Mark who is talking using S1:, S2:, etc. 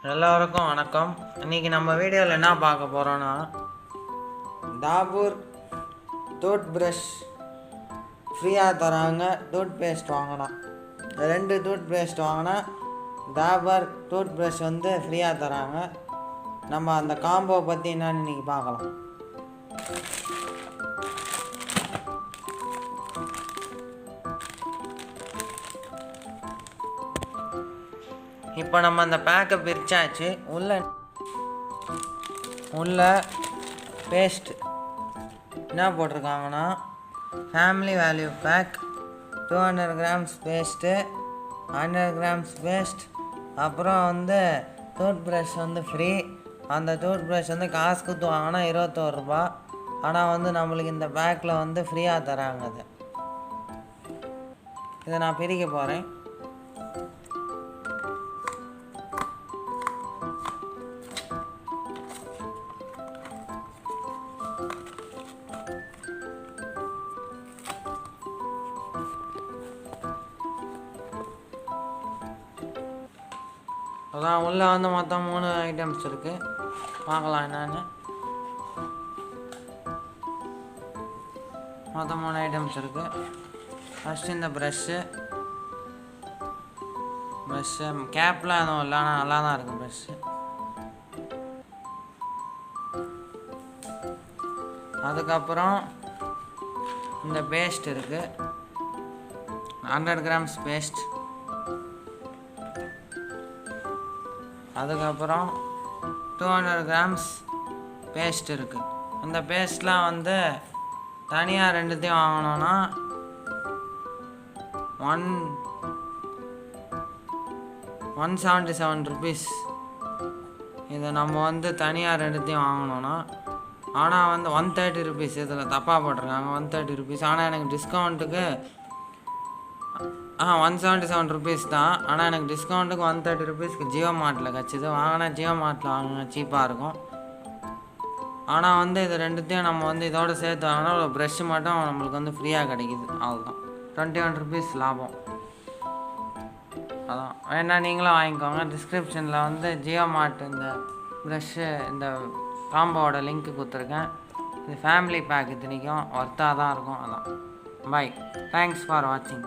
S1: எல்லோருக்கும் வணக்கம். இன்றைக்கி நம்ம வீடியோவில் என்ன பார்க்க போகிறோன்னா, டாபூர் டூத்ப்ரஷ் ஃப்ரீயாக தராங்க. டூத்பேஸ்ட் வாங்கினா 2 டூத்பேஸ்ட் வாங்கினா டாபர் டூத்ப்ரஷ் ஃப்ரீயாக தராங்க. நம்ம அந்த காம்போ பற்றி என்னன்னு இன்றைக்கி பார்க்கலாம். இப்போ நம்ம அந்த பேக்கை பிரித்தாச்சு. உள்ள பேஸ்ட் என்ன போட்டிருக்காங்கன்னா, family value pack 200 grams paste, 100 grams paste, அப்புறம் டூத் ப்ரஷ் ஃப்ரீ. அந்த டூத் ப்ரஷ் காசு கொடுத்து வாங்கினா 21 ரூபா. ஆனால் நம்மளுக்கு இந்த பேக்கில் ஃப்ரீயாக தராங்க. இதை நான் பிரிக்க போகிறேன். அதான் உள்ளே மொத்தம் 3 ஐட்டம்ஸ் இருக்குது. பார்க்கலாம் என்னன்னு. மொத்தம் 3 ஐட்டம்ஸ் இருக்குது. ஃபஸ்ட்டு இந்த ப்ரஷ்ஷு கேப்லாம் எதுவும் இல்லை, ஆனால் நல்லா தான் இருக்குது ப்ரஷ்ஷு. அதுக்கப்புறம் இந்த பேஸ்ட் இருக்குது, 100 கிராம்ஸ் பேஸ்ட். அதுக்கப்புறம் 200 கிராம்ஸ் பேஸ்ட் இருக்குது. இந்த பேஸ்ட்லாம் தனியாக ரெண்டுத்தையும் வாங்கினோன்னா 177 ருபீஸ். இதை நம்ம தனியாக ரெண்டுத்தையும் வாங்கினோன்னா ஆனால் 130 ருபீஸ். இதில் தப்பாக போட்டிருக்காங்க 130 ருபீஸ். ஆனால் எனக்கு டிஸ்கவுண்ட்டுக்கு 177 ருபீஸ் தான். ஆனால் எனக்கு டிஸ்கவுண்ட்டுக்கு 130 ருபீஸ்க்கு ஜியோ மார்ட்டில் கிடச்சிது. வாங்கினா ஜியோ மார்ட்டில் வாங்கினா சீப்பாக இருக்கும். ஆனால் இது ரெண்டுத்தையும் நம்ம இதோடு சேர்த்து வாங்கினா ஒரு ப்ரெஷ்ஷு மட்டும் நம்மளுக்கு ஃப்ரீயாக கிடைக்கிது. அவ்வளோதான், 21 ருபீஸ் லாபம். அதான் வேணா நீங்களும் வாங்கிக்கோங்க. டிஸ்கிரிப்ஷனில் ஜியோ மார்ட் இந்த ப்ரெஷ்ஷு இந்த காம்போவோட லிங்க்கு கொடுத்துருக்கேன். இது ஃபேமிலி பேக், இத்தனைக்கும் ஒர்த்தாக தான் இருக்கும். அதான் பாய். தேங்க்ஸ் ஃபார் வாட்சிங்.